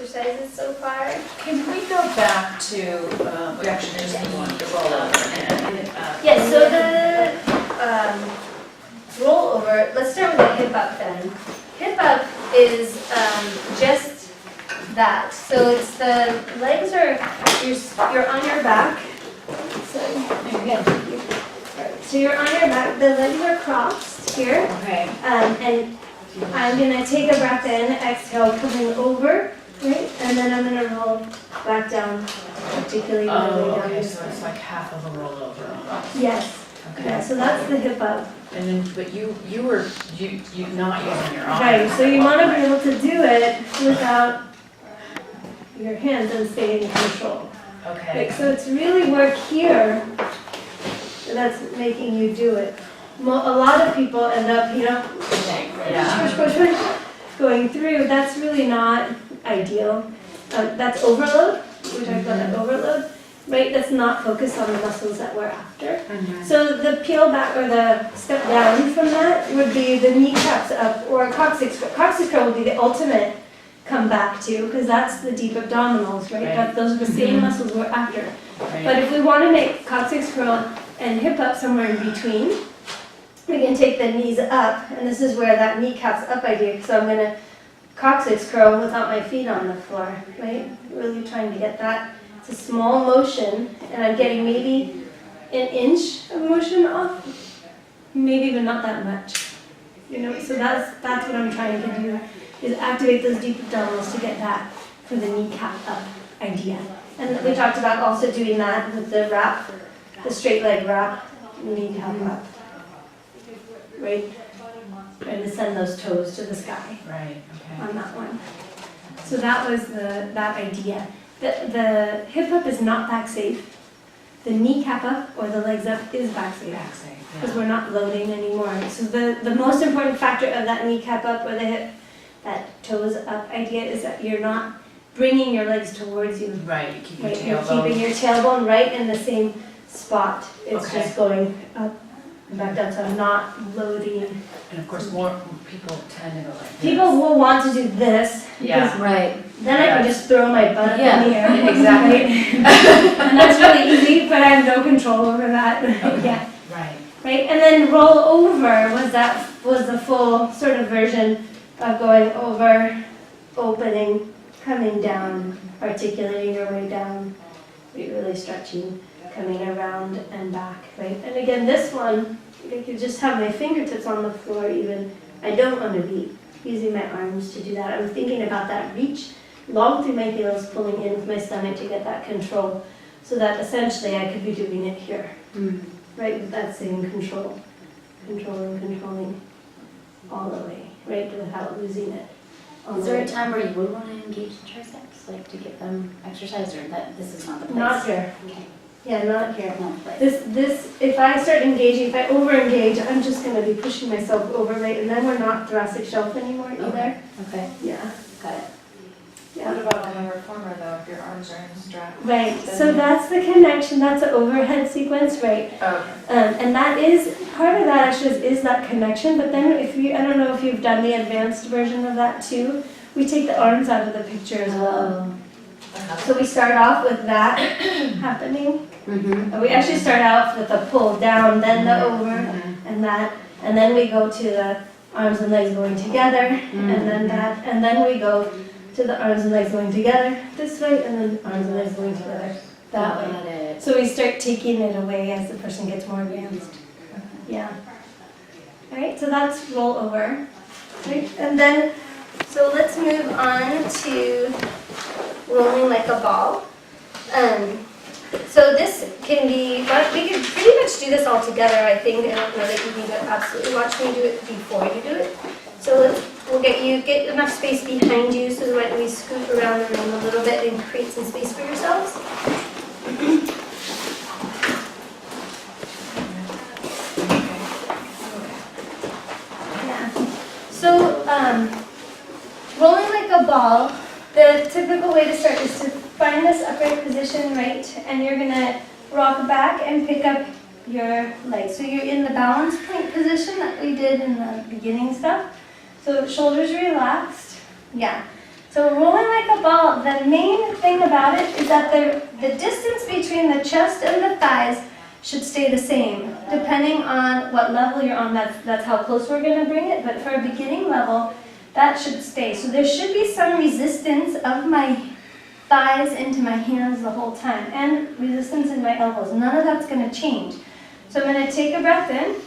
exercises so far. Can we go back to, we actually just want to roll over and, Yes, so the rollover, let's start with the hip up then. Hip up is just that. So it's the legs are, you're on your back. So you're on your back, the legs are crossed here. okay. And I'm gonna take a breath in, exhale, coming over, right? And then I'm gonna roll back down, articulating my way Oh, down. okay, this so it's way. like half of a rollover almost. Yes. Okay. Yeah, so that's the hip up. And then, but you were not using your arm. Right, so you want to be able to do it without your hands and stay in control. Okay. Right, so it's really work here that's making you do it. A lot of people end up, Yeah. going through. That's really not ideal. That's overload. We talked about that overload. Right, that's not focused on the muscles that we're after. Mm-hmm. So the peel back or the step down from that would be the kneecaps up or coccyx curl. Coccyx curl would be the ultimate come back to because that's the deep abdominals, right? Right. Those are the same muscles we're after. Right. But if we want to make coccyx curl and hip up somewhere in between, we can take the knees up, and this is where that kneecaps up idea. So I'm going to coccyx curl without my feet on the floor, right? Really trying to get that. It's a small motion, and I'm getting maybe an inch of motion off, maybe even not that much. So that's what I'm trying to do, is activate those deep abdominals to get that for the kneecap up idea. And we talked about also doing that with the wrap, the straight leg wrap, kneecap up, right? Trying to send those toes to the sky. Right, okay. On that one. So that was that idea. The hip up is not back safe. The kneecap up or the legs up is back safe. Because we're not loading anymore. So the most important factor of that kneecap up or the hip, that toes up idea is that you're not bringing your legs towards you. Right, you keep your Right, you're tailbone. keeping your tailbone right in the same spot. It's Okay. just going up and back down. So I'm not loading. And of course, more people tend to go like this. People will want to do this. Yeah. Right. Then I can just throw my butt Yeah, in the air. exactly. And that's really easy, but I have no control over that. Okay. Yeah. Right. Right? And then roll over was the full sort of version of going over, opening, coming down, articulating your way down, really stretching, coming around and back, right? And again, this one, I could just have my fingertips on the floor even. I don't want to be using my arms to do that. I'm thinking about that reach long through my heels, pulling in with my stomach to get that control, so that essentially I could be doing it here, right? With that same controlling all the way, right? Without losing it. Is there a time where you would want to engage the triceps, like to get them exercised, or that this is not the place? Not here. Okay. Yeah, not here. Not the place. This, if I start engaging, if I over-engage, I'm just going to be pushing myself over, right? And then we're not thoracic shelf anymore either. Okay. Yeah. Got it. Yeah. What about on the reformer though, if your arms are in strap? Right, so that's the connection, that's an overhead sequence, right? Oh, And that is, part of that actually is that connection, but then if you, I don't know if you've done the advanced version of that too, we take the arms out of the picture as well. So we start off with that happening. We actually start out with the pull down, then the over, and that, and then we go to the arms and legs going together, and then that, and then we go to the arms and legs going together this way, and then arms and legs going together that way. Got it. So we start taking it away as the person gets more advanced. Yeah. All right, so that's roll over. Right, and then, so let's move on to rolling like a ball. So this can be, but we could pretty much do this all together, I think. I don't know that you need to absolutely watch me do it before you do it. So we'll get enough space behind you so that we scoot around the room a little bit and create some space for yourselves. Yeah. So rolling like a ball, the typical way to start is to find this upright position, right? And you're gonna rock back and pick up your legs. So you're in the balance point position that we did in the beginning stuff. So shoulders relaxed. Yeah. So rolling like a ball, the main thing about it is that the distance between the chest and the thighs should stay the same, depending on what level you're on. That's how close we're going to bring it, but for a beginning level, that should stay. So there should be some resistance of my thighs into my hands the whole time, and resistance in my elbows. None of that's going to change. So I'm going to take a breath in,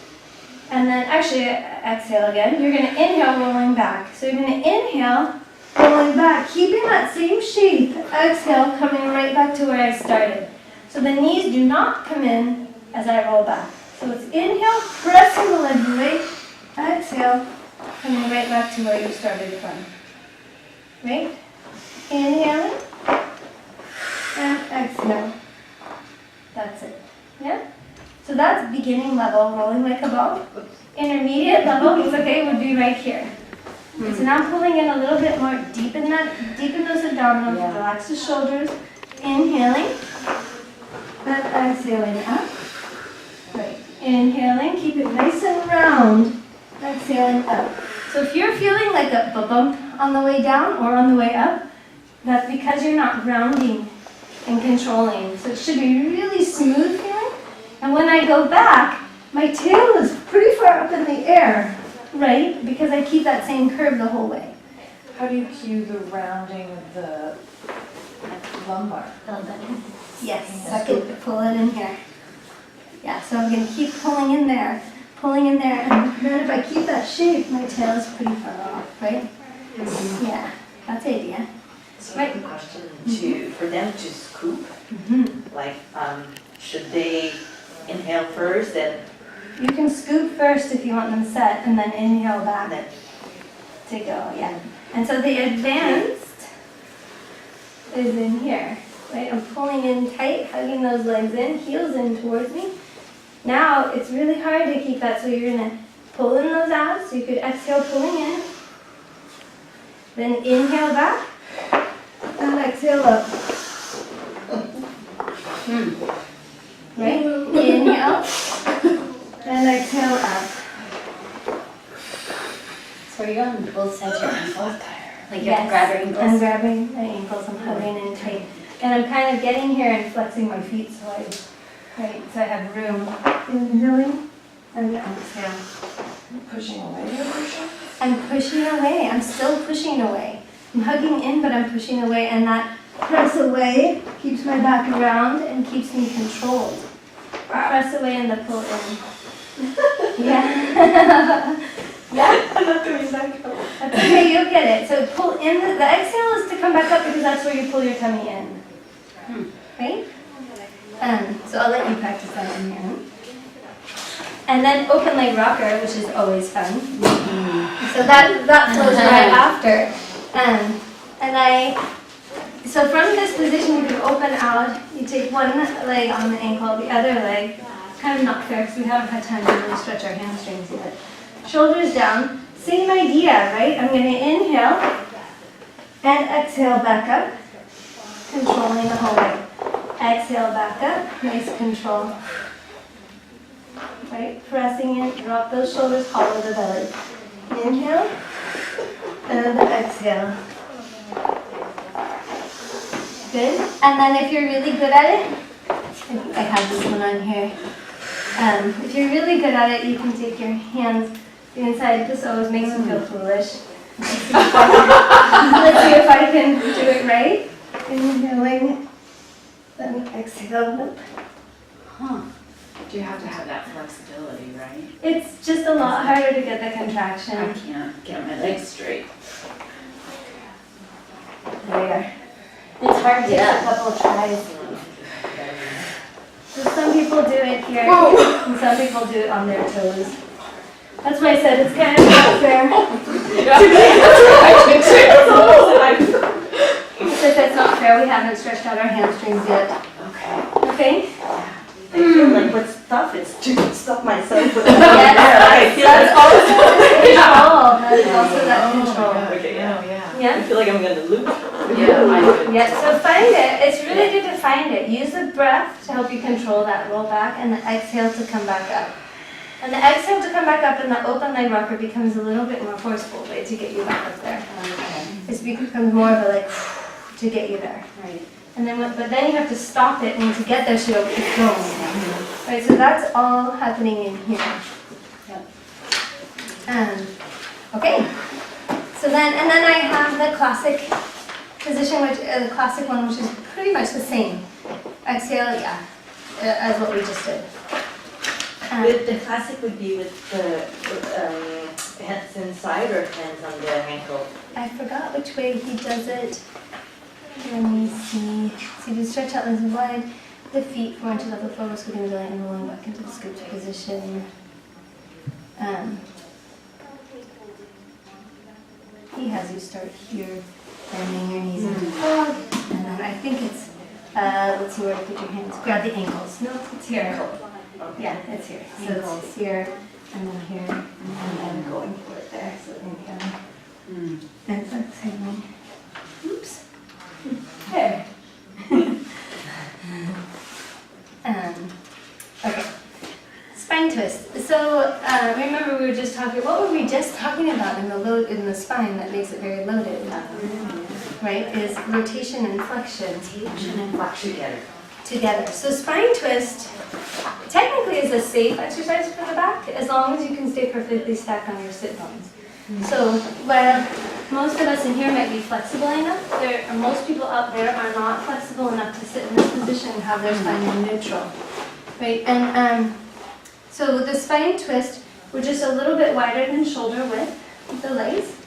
and then actually exhale again. You're going to inhale, rolling back. So you're going to inhale, rolling back, keeping that same shape. Exhale, coming right back to where I started. So the knees do not come in as I roll back. So it's inhale, pressing the leg right. Exhale, coming right back to where you started from. Right? Inhaling. And exhale. That's it. Yeah? So that's beginning level, rolling like a ball. Intermediate level, it's okay, would be right here. Okay, so now I'm pulling in a little bit more, deepen those abdominals, relax the shoulders. Inhaling. And exhaling up. Right. Inhaling, keep it nice and round. Exhaling up. So if you're feeling like a bump on the way down or on the way up, that's because you're not grounding and controlling. So it should be really smooth feeling. And when I go back, my tail is pretty far up in the air, right? Because I keep that same curve the whole way. How do you cue the rounding of the lumbar? Yes, I can pull it in here. Yeah, so I'm going to keep pulling in there, and then if I keep that shape, my tail is pretty far off, right? Mm-hmm. Yeah, that's the idea. So I have a question for them to scoop, like, should they inhale first and You can scoop first if you want them set, and then inhale back then to go, yeah. And so the advanced is in here, right? I'm pulling in tight, hugging those legs in, heels in towards me. Now, it's really hard to keep that, so you're going to pull in those abs, so you could exhale pulling in, then inhale back, and exhale up. Right? Inhale, and exhale up. So are you on both sides of your ankles? Like you Yes, have to grab your ankles? I'm grabbing my ankles, I'm hugging in tight. And I'm kind of getting here and flexing my feet so I have room. Inhaling and exhale. Pushing away your motion? I'm pushing away, I'm still pushing away. I'm hugging in, but I'm pushing away, and that press away keeps my back around and keeps me controlled. Press away and the pull in. Yeah. Yeah. I'm not doing that. That's okay, you'll get it. So pull in, the exhale is to come back up because that's where you pull your tummy in. Right? So I'll let you practice that in here. And then open leg rocker, which is always fun. So that flows right after. So from this position you can open out, you take one leg on the ankle, the other leg, kind of not fair because we haven't had time to really stretch our hamstrings yet. Shoulders down, same idea, right? I'm going to inhale and exhale back up, controlling the whole way. Exhale back up, nice control. Right, pressing in, drop those shoulders, hollow the belly. Inhale and exhale. Good. And then if you're really good at it, I have this one on here. If you're really good at it, you can take your hands inside. This always makes me feel foolish. Let's see if I can do it right. Inhaling, then exhale. Do you have to have that flexibility, right? It's just a lot harder to get the I contraction. can't get my legs straight. There we are. It's hard to Take a get up. couple of tries. So some people do it here, and some people do it on their toes. That's why I said it's kind of not fair. If it's not fair, we haven't stretched out our hamstrings yet. Okay. Okay? I feel like what's tough is to stop myself with Yes, that's also control. That is also Oh that control. Okay, yeah. yeah. I Yeah? feel like I'm gonna lose. Yeah, I would. Yeah, so find it. It's really good to find it. Use the breath to help you control that roll back and the exhale to come back up. And the exhale to come back up, and the open leg rocker becomes a little bit more forceful, right, to get you back up there. Okay. It becomes more of a like to get you there. Right. And then, but then you have to stop it, and to get there, so you don't keep going. Right, so that's all happening in here. Yep. Okay. So then, and then I have the classic position, which the classic one, which is pretty much the same. Exhale, yeah, as what we just did. With the classic would be with the hands inside or hands on the ankle? I forgot which way he does it. Let me see. So you stretch out legs wide, the feet forward to level forward, scooping the belly and rolling back into the scoop position. He has you start here, bending your knees into the frog, and then I think it's, let's see where to put your hands. Grab the ankles. No, it's here. Yeah, it's here. So it's here, and then here, and then going for it there. So inhale. And exhaling. Oops. There. Okay. Spine twist. So remember we were just talking. What were we just talking about in the load in the spine that makes it very loaded? Right? Is rotation and flexion. Rotation and flexion. Together. So spine twist technically is a safe exercise for the back as long as you can stay perfectly stacked on your sit bones. So while most of us in here might be flexible enough, most people out there are not flexible enough to sit in this position and have their spine in neutral. Right? And so with the spine twist, we're just a little bit wider than shoulder width with the legs.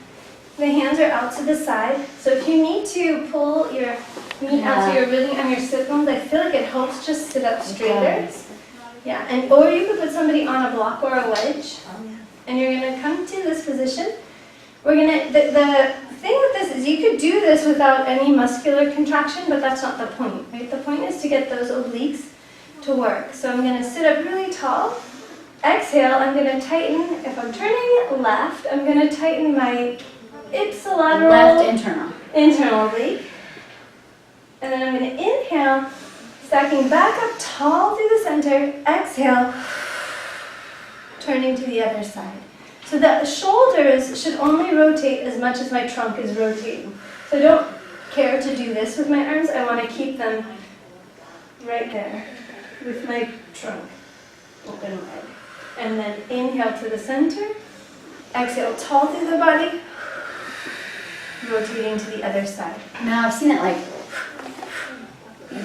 The hands are out to the side. So if you need to pull your knee out so you're really on your sit bones, I feel like it helps just sit up straighter. Yeah, and or you could put somebody on a block or a wedge. And you're gonna come to this position. We're gonna, the thing with this is you could do this without any muscular contraction, but that's not the point, right? The point is to get those obliques to work. So I'm gonna sit up really tall. Exhale, I'm gonna tighten, if I'm turning left, I'm gonna tighten my ipsilateral Left internal oblique. And then I'm gonna inhale, stacking back up tall through the center. Exhale, turning to the other side. So that the shoulders should only rotate as much as my trunk is rotating. So I don't care to do this with my arms. I want to keep them right there with my trunk open wide. And then inhale to the center. Exhale tall through the body. Rotating to the other side. Now I've seen it like.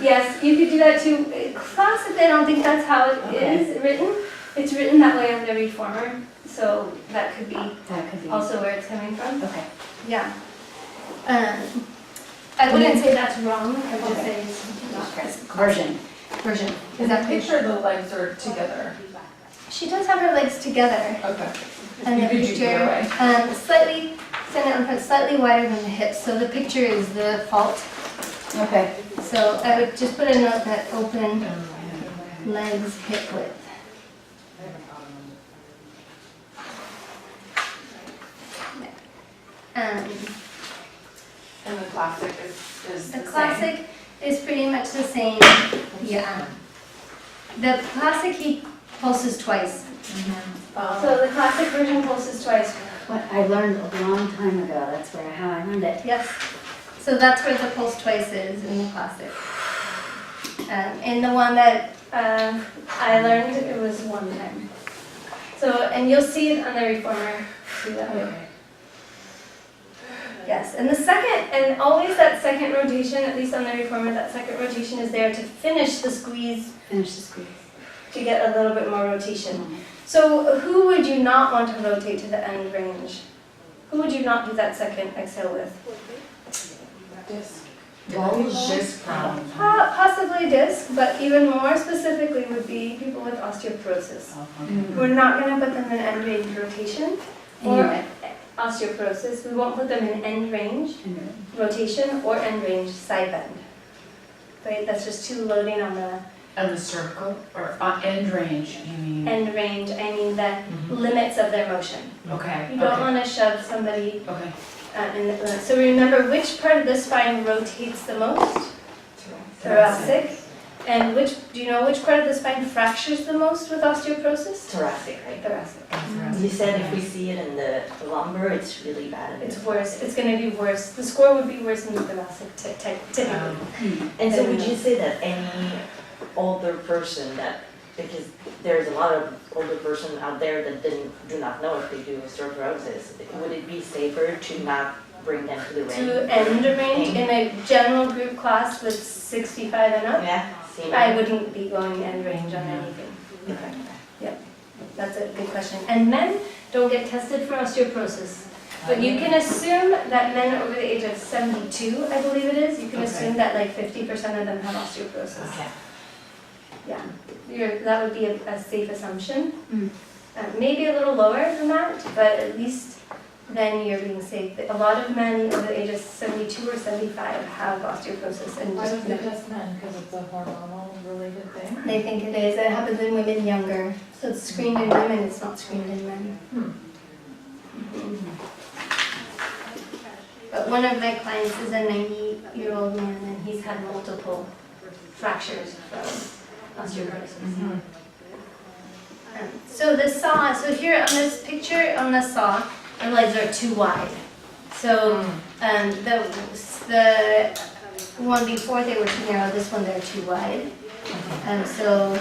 Yes, you could do that too. Classically, I don't think that's how it is written. It's written that way on the Reformer, so that could be also where it's coming from. Okay. Yeah. I wouldn't say that's wrong. I would just say it's not Version. Is that Picture the legs are together. She does have her legs together. Okay. And the You could do picture, either way. slightly, stand out in front, slightly wider than the hips. So the picture is the fault. Okay. So I would just put a note that open legs hip width. And the classic is the same. Classic is pretty much the same. Yeah. The classic he pulses twice. So the classic version pulses twice. What I learned a long time ago. That's how I learned it. Yes. So that's where the pulse twice is in the classic. In the one that I learned, it was one time. So, and you'll see it on the Reformer. See that way. Yes, and the second, and always that second rotation, at least on the Reformer, that second rotation is there to finish the squeeze, to get a little bit more rotation. So who would you not want to rotate to the end range? Who would you not do that second exhale with? Disc. Disc. Possibly disc, but even more specifically would be people with osteoporosis. We're not going to put them in end range rotation or osteoporosis. We won't put them in end range rotation or end range side bend. Right? That's just too loading on the And the circle, or end range, you mean? end range. I mean the limits of their motion. Okay. You don't want to shove somebody Okay. so remember which part of the spine rotates the most? Thoracic. And do you know which part of the spine fractures the most with osteoporosis? Thoracic, right? Thoracic. You said if we see it in the lumbar, it's really bad. It's worse. It's going to be worse. The score would be worse in the thoracic typically. And so would you say that any older person because there's a lot of older person out there that do not know if they do osteoporosis, would it be safer to not bring them to the range? To end a range in a general group class with 65 and up, Yeah, see. I wouldn't be going end range on anything. Okay. That's a good question. And men don't get tested for osteoporosis. But you can assume that men over the age of 72, I believe it is, you can assume that like 50% of them have osteoporosis. Okay. Yeah, that would be a safe assumption. Maybe a little lower than that, but at least then you're being safe. A lot of men over the age of 72 or 75 have osteoporosis. And Why don't they test men? Because it's a hormonal related thing? they think it is. It happens in women younger. So it's screened in women, it's not screened in men. But one of my clients is a 90-year-old man and he's had multiple fractures from osteoporosis. So the saw, so here on this picture on the saw, the legs are too wide. So the one before they were too narrow, this one they're too wide. And so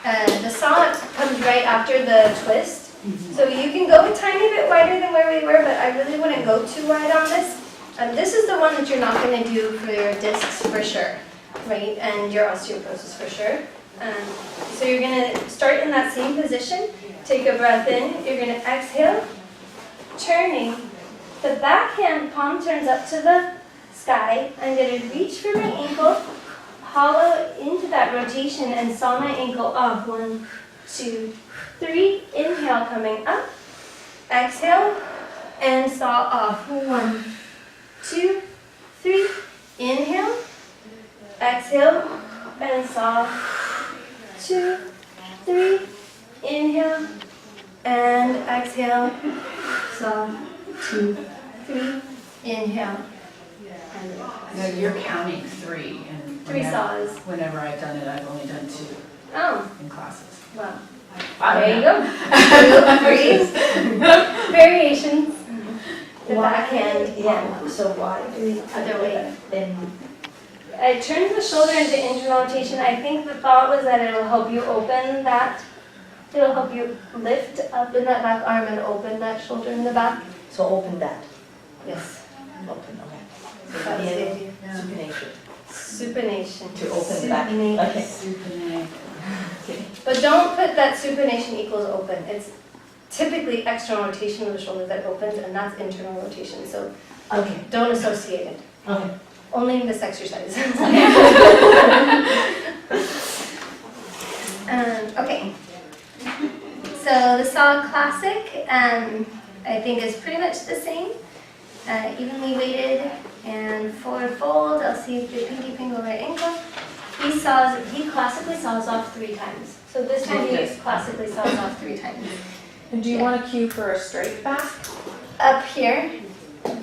the saw comes right after the twist. So you can go a tiny bit wider than where we were, but I really wouldn't go too wide on this. This is the one that you're not going to do for your discs for sure, right? And your osteoporosis for sure. So you're going to start in that same position. Take a breath in. You're going to exhale, turning. The backhand palm turns up to the sky. I'm going to reach for my ankle, hollow into that rotation, and saw my ankle off. 1, 2, 3. Inhale, coming up. Exhale, and saw off. 1, 2, 3. Inhale, exhale, and saw. 2, 3. Inhale, and exhale. Saw. 2, 3. Inhale. No, you're counting 3. And 3 saws. Whenever I've done it, I've only done 2 Oh, in classes. well. There you go. 3 variations. The backhand. Yeah, so why do we Other way. then? I turned the shoulder into internal rotation. I think the thought was that it'll help you open that. It'll help you lift up in that back arm and open that shoulder in the back. So open that. Yes. Open, okay. So That's the idea. supination. Supination. To open the back. Supinate. Okay. But don't put that supination equals open. It's typically external rotation of the shoulder that opens, and that's internal rotation. So Okay. don't associate it. Okay. Only in this exercise. Okay. So the saw classic, I think is pretty much the same. Evenly weighted and forward fold. I'll see if the pinky finger over ankle. He classically saws off 3 times. So this time he classically saws off 3 times. And do you want a cue for a straight back? Up here,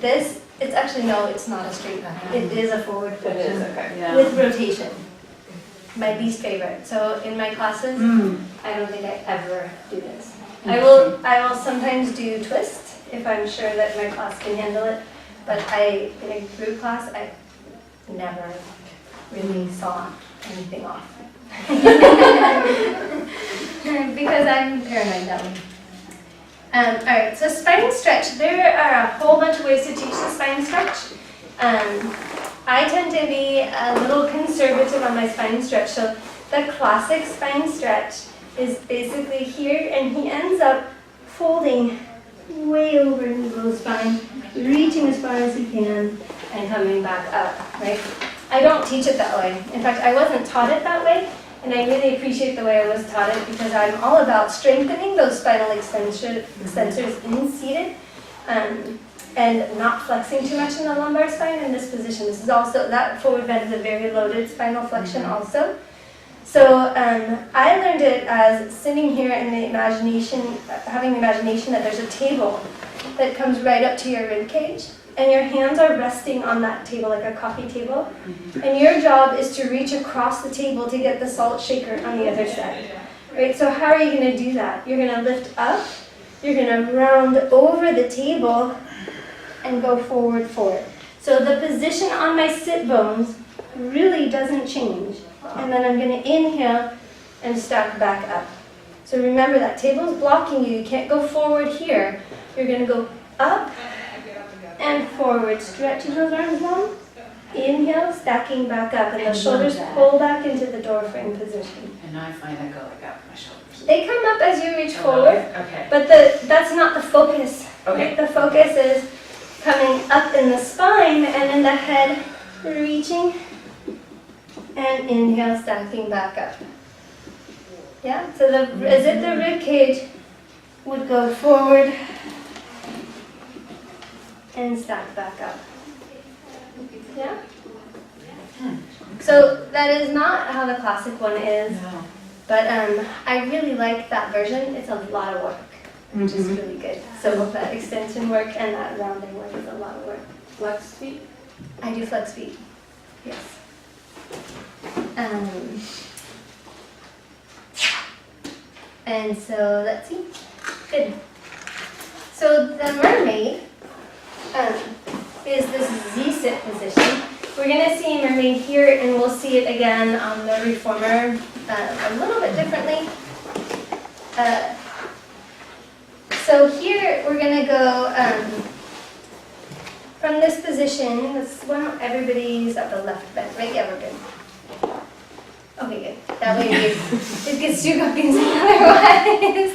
it's actually, no, it's not a straight back. It is a forward fold. okay. With rotation. My least favorite. So in my classes, I don't think I ever do this. I will sometimes do twist if I'm sure that my class can handle it. But in a group class, I never really saw anything off. Because I'm paranoid that way. Alright, so spine stretch. There are a whole bunch of ways to teach the spine stretch. I tend to be a little conservative on my spine stretch. So the classic spine stretch is basically here, and he ends up folding way over his low spine, reaching as far as he can, and coming back up, right? I don't teach it that way. In fact, I wasn't taught it that way, and I really appreciate the way I was taught it because I'm all about strengthening those spinal extensors in seated, and not flexing too much in the lumbar spine in this position. This is also, that forward bend is a very loaded spinal flexion also. So I learned it as sitting here in the imagination, having the imagination that there's a table that comes right up to your rib cage, and your hands are resting on that table like a coffee table. And your job is to reach across the table to get the salt shaker on the other side. Right, so how are you going to do that? You're going to lift up, you're going to round over the table, and go forward. So the position on my sit bones really doesn't change. And then I'm going to inhale and stack back up. So remember that table is blocking you. You can't go forward here. You're going to go up and forward, stretching those arms long. Inhale, stacking back up, and the shoulders pull back into the door frame position. And now I find I go like up my shoulders. They come up as you reach forward, Okay. but that's not the focus. Okay. The focus is coming up in the spine and in the head, reaching, and inhale, stacking back up. Yeah, so as if the rib cage would go forward and stack back up. Yeah? So that is not how the classic one is, No. but I really like that version. It's a lot of work, which is really good. So that extension work and that rounding work is a lot of work. Flex feet? I do flex feet, yes. And so let's see. Good. So the mermaid is this Z-sit position. We're going to see mermaid here, and we'll see it again on the reformer a little bit differently. So here we're going to go from this position. Why don't everybody's at the left bend, right? Yeah, we're good. Okay, good. That way it gets too confusing otherwise.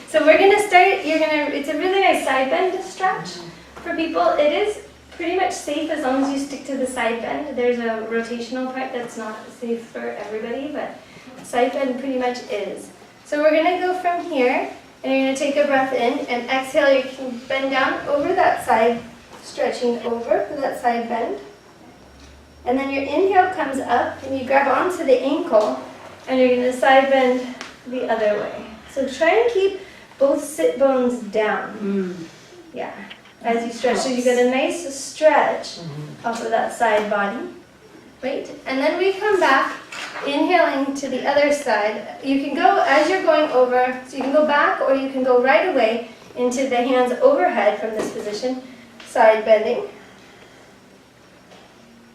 So we're going to start, it's a really nice side bend stretch for people. It is pretty much safe as long as you stick to the side bend. There's a rotational part that's not safe for everybody, but side bend pretty much is. So we're going to go from here, and you're going to take a breath in, and exhale, you can bend down over that side, stretching over for that side bend. And then your inhale comes up, and you grab onto the ankle, and you're going to side bend the other way. So try and keep both sit bones down. Yeah. As you stretch, so you get a nice stretch off of that side body, right? And then we come back, inhaling to the other side. You can go, as you're going over, so you can go back or you can go right away into the hands overhead from this position, side bending.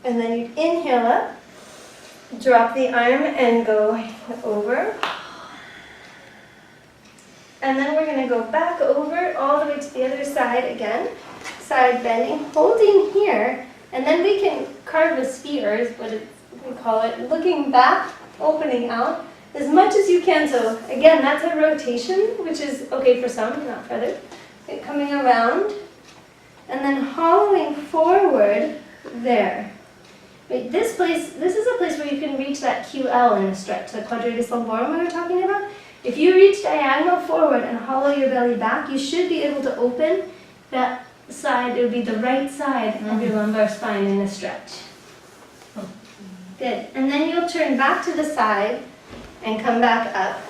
And then you inhale up, drop the arm and go over. And then we're going to go back over all the way to the other side again, side bending, holding here, and then we can carve a sphere is what we call it, looking back, opening out as much as you can. So again, that's a rotation, which is okay for some, not for others. Okay, coming around, and then hollowing forward there. Right, this is a place where you can reach that QL in a stretch, the quadratus lumborum we were talking about. If you reach diagonal forward and hollow your belly back, you should be able to open that side. It would be the right side of your lumbar spine in a stretch. Good. And then you'll turn back to the side and come back up.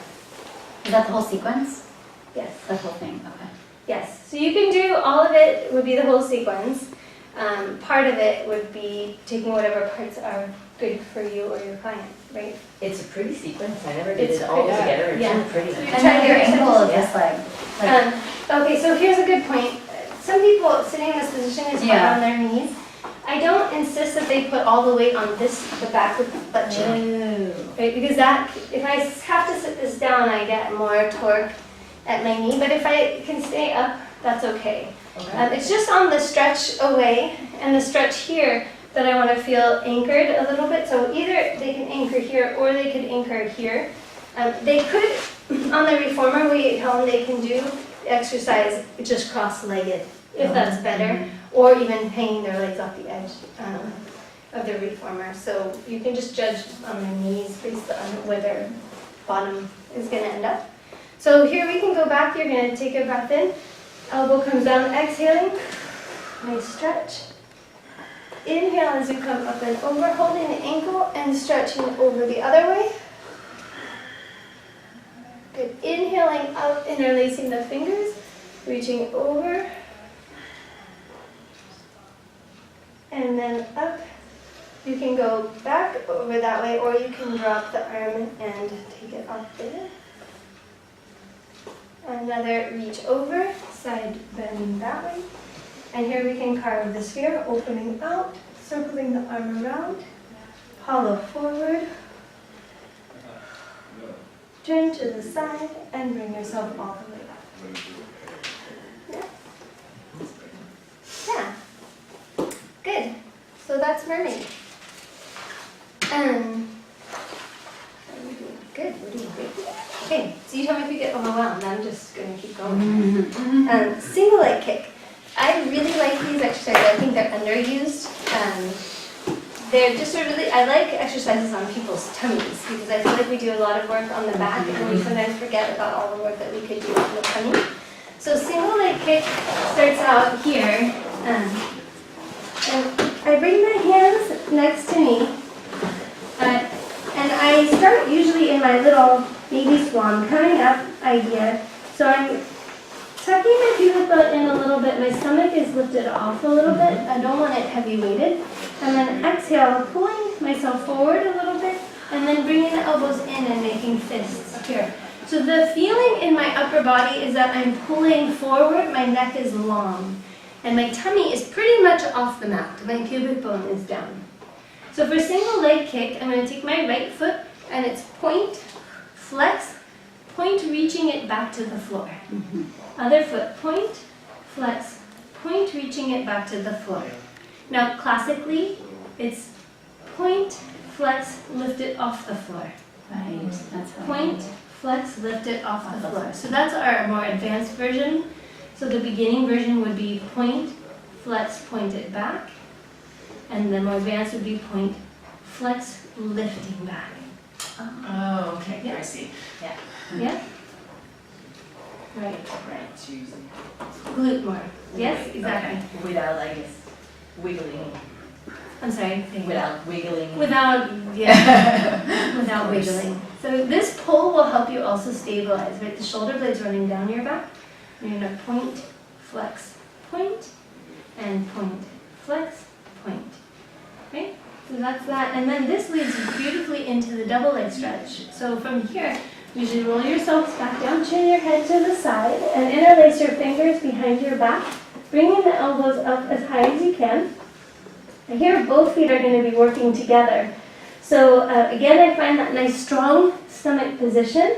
Is that the whole sequence? Yes. The whole thing, okay. Yes. So you can do all of it, would be the whole sequence. Part of it would be taking whatever parts are good for you or your client, right? It's a pretty sequence. I never did It's it all pretty- together. It's yeah. really pretty. And then your angle of this leg. Like, Okay, so here's a good point. Some people sitting in this position is hard Yeah. on their knees. I don't insist that they put all the weight on the back of the butt cheek, right? Because if I have to sit this down, I get more torque at my knee. But if I can stay up, that's okay. It's just on the stretch away and the stretch here that I want to feel anchored a little bit. So either they can anchor here or they could anchor here. They could, on the reformer, we tell them they can do exercise just cross-legged, if that's better, or even hanging their legs off the edge of the reformer. So you can just judge on their knees based on where their bottom is going to end up. So here we can go back. You're going to take a breath in. Elbow comes down, exhaling. Nice stretch. Inhale as you come up and over, holding the ankle and stretching over the other way. Good. Inhaling out, interlacing the fingers, reaching over. and then up. You can go back over that way, or you can drop the arm and take it off there. Another reach over, side bending that way. And here we can carve the sphere, opening out, circling the arm around, hollow forward, turn to the side, and bring yourself all the way up. Yeah. Yeah. Good. So that's mermaid. How are we doing? Good. We're doing great. Okay. So you tell me if you get overwhelmed. I'm just going to keep going. Single leg kick. I really like these exercises. I think they're underused. They're just a really, I like exercises on people's tummies because I feel like we do a lot of work on the back and we sometimes forget about all the work that we could do on the tummy. So single leg kick starts out here. And I bring my hands next to me. And I start usually in my little baby swan, coming up idea. So I'm tucking my pubic bone in a little bit. My stomach is lifted off a little bit. I don't want it heavy weighted. And then exhale, pulling myself forward a little bit, and then bringing the elbows in and making fists here. So the feeling in my upper body is that I'm pulling forward, my neck is long, and my tummy is pretty much off the mat. My pubic bone is down. So for single leg kick, I'm going to take my right foot, and it's point, flex, point reaching it back to the floor. Other foot, point, flex, point reaching it back to the floor. Now classically, it's point, flex, lift it off the floor. Right, that's how. Point, flex, lift it off the floor. So that's our more advanced version. So the beginning version would be point, flex, point it back. And the more advanced would be point, flex, lifting back. Oh, okay, Yeah. I see. Yeah? Right. Right, choosing. Glute more. Yes, exactly. Okay. Without, I guess, wiggling. I'm sorry. Without wiggling. Without wiggling. So this pull will help you also stabilize, right? The shoulder blades running down your back. You're gonna point, flex, point, and point, flex, point. Right? So that's that. And then this leads beautifully into the double leg stretch. So from here, usually roll yourselves back down, turn your head to the side, and interlace your fingers behind your back, bringing the elbows up as high as you can. And here, both feet are going to be working together. So again, I find that nice strong stomach position.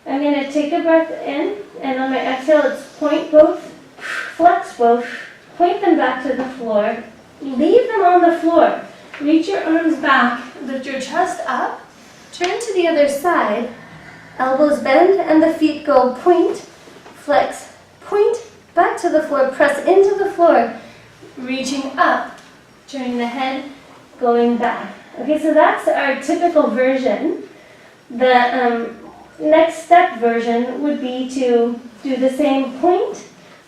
I'm going to take a breath in, and on my exhale, it's point both, flex both, point them back to the floor, leave them on the floor. Reach your arms back, lift your chest up, turn to the other side, elbows bend, and the feet go point, flex, point, back to the floor, press into the floor, reaching up, turning the head, going back. Okay, so that's our typical version. The next step version would be to do the same point,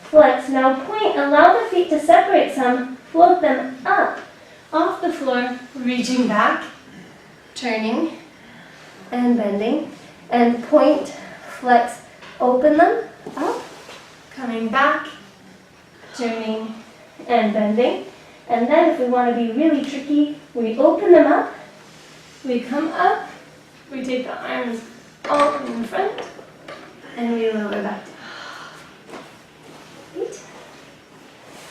flex. Now point, allow the feet to separate some, float them up, off the floor, reaching back, turning, and bending, and point, flex, open them, up, coming back, turning, and bending. And then if we want to be really tricky, we open them up, we come up, we take the arms all in front, and we lower back down. Right?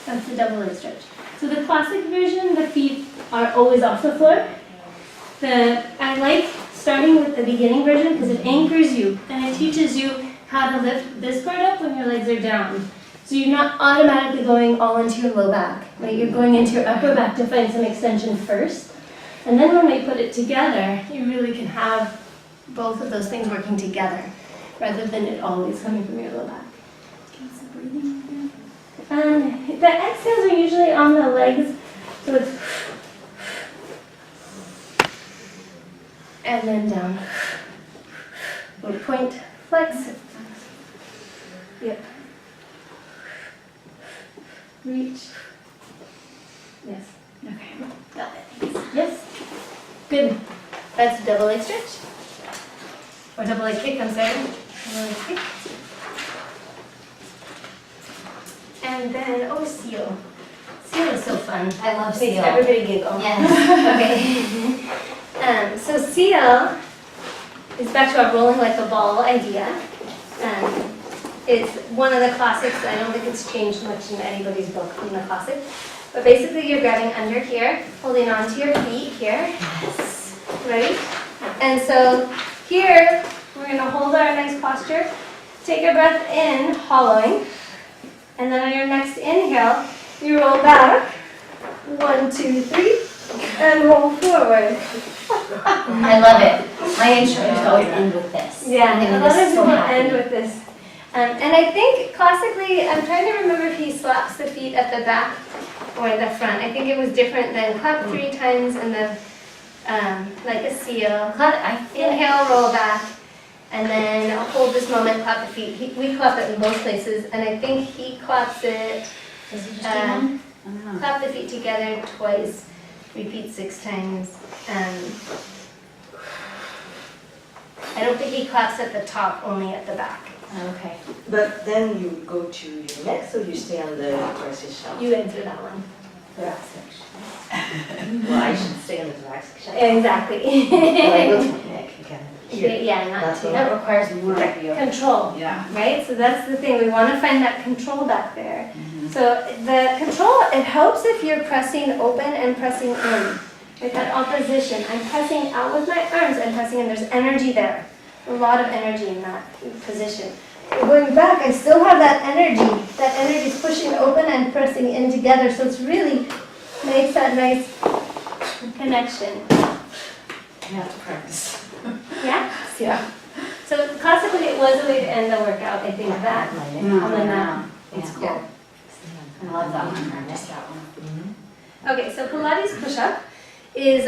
That's the double leg stretch. So the classic version, the feet are always off the floor. I like starting with the beginning version because it anchors you and it teaches you how to lift this part up when your legs are down. So you're not automatically going all into your low back, right? You're going into your upper back to find some extension first. And then when we put it together, you really can have both of those things working together rather than it always coming from your low back. The exhales are usually on the legs, so it's and then down. We point, flex. Yep. Reach. Yes. Okay, got it, thanks. Yes. Good. That's a double leg stretch. Or double leg kick, I'm sorry. Double leg kick. And then, seal. Seal is so fun. I love Makes seal. everybody giggle. Yes. Okay. So seal is back to our rolling like a ball idea. It's one of the classics. I don't think it's changed much in anybody's book in the classic. But basically you're grabbing under here, holding on to your feet here, Yes. right? And so here, we're gonna hold our nice posture. Take a breath in, hollowing. And then on your next inhale, you roll back. 1, 2, 3, and roll forward. I love it. My instructors always end with this. Yeah, They a make lot us of so people happy. end with this. And I think classically, I'm trying to remember if he slaps the feet at the back or the front. I think it was different than clap 3 times and then like a seal. Inhale, roll back, and then hold this moment, clap the feet. We clap it in both places, and I think he claps it, Does it just do one? I don't know. clap the feet together twice, repeat 6 times. I don't think he claps at the top, only at the back. Oh, okay. But then you go to your neck, so you stay on the thoracic shaft. You answer that one. Thoracic. Well, I should stay on the thoracic shaft. Exactly. Well, I go to my neck again. Yeah, not That's too. what That requires more of you. Control, Yeah. right? So that's the thing. We want to find that control back there. So the control, it helps if you're pressing open and pressing in. Like that opposition. I'm pressing out with my arms and pressing in. There's energy there. A lot of energy in that position. Going back, I still have that energy. That energy is pushing open and pressing in together. So it's really makes that nice connection. You have to practice. Yeah? Yeah. So classically, it was a way to end the workout. I think that on the mat. It's cool. Yeah. I love that one. I missed that one. Okay, so Pilates push-up is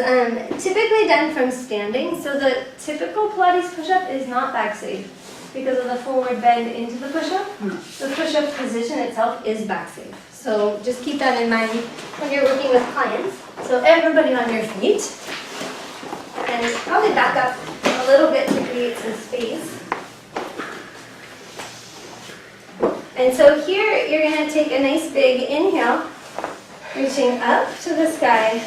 typically done from standing. So the typical Pilates push-up is not back safe because of the forward bend into the push-up. The push-up position itself is back safe. So just keep that in mind when you're working with clients. So everybody on your feet. And probably back up a little bit to create some space. And so here you're going to take a nice big inhale, reaching up to the sky.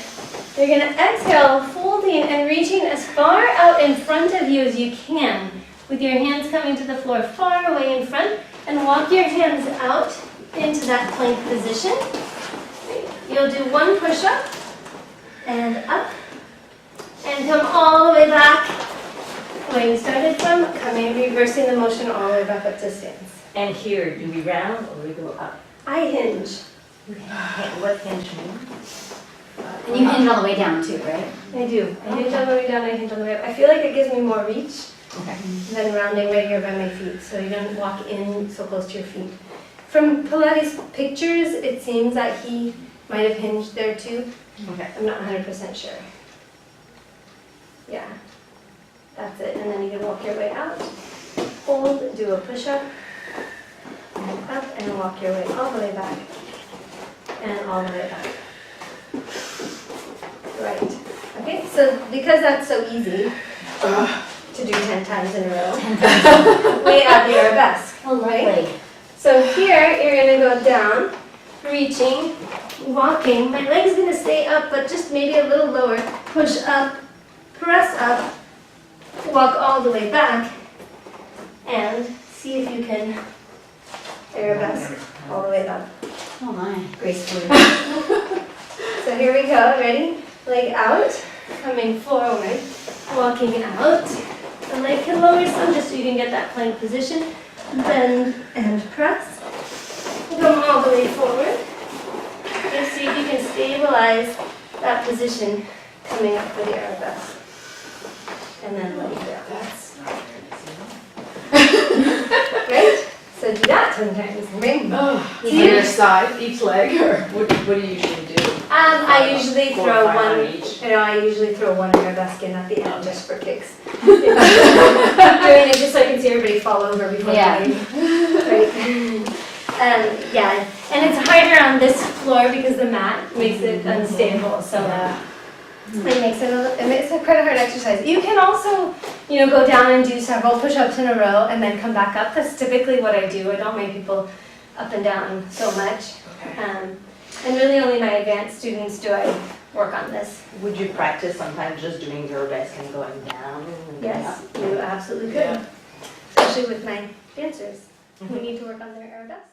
You're going to exhale, folding and reaching as far out in front of you as you can, with your hands coming to the floor far away in front, and walk your hands out into that plank position. You'll do 1 push-up, and up, and come all the way back where you started from, reversing the motion all the way back up to stance. And here, do we round or we go up? I hinge. What hinge mean? And you hinge all the way down too, right? I do. I hinge on the way down, I hinge on the way up. I feel like it gives me more reach Okay. than rounding right here by my feet, so you don't walk in so close to your feet. From Pilates pictures, it seems that he might have hinged there too. Okay. I'm not 100% sure. Yeah, that's it. And then you can walk your way out, hold, do a push-up, and up, and walk your way all the way back, and all the way back. Right. Okay, so because that's so easy to do 10 times in a row, we add the arabesque. Oh, lovely. So here, you're going to go down, reaching, walking. My leg's going to stay up, but just maybe a little lower. Push up, press up, walk all the way back, and see if you can arabesque all the way up Oh my. gracefully. So here we go. Ready? Leg out, coming forward, walking out. The leg can lower some just so you can get that plank position. Bend and press. Come all the way forward. Just see if you can stabilize that position coming up for the arabesque. And then let it down. Right? So do that 10 times. Right? Oh, See? either side, each leg, or what do you usually do? I usually 4 or throw 5 one. on each. I usually throw one arabesque in at the end just for kicks. I'm doing it just so I can see everybody fall over before Yeah. they right. Yeah, and it's harder on this floor because the mat makes it unstable. So it makes it quite a hard exercise. You can also, go down and do several push-ups in a row and then come back up. That's typically what I do. I don't make people up and down so much. And really only my advanced students do I work on this. Would you practice sometimes just doing your best and going down? And Yes, you absolutely could. Yeah. Especially with my dancers who need to work on their aerodesks.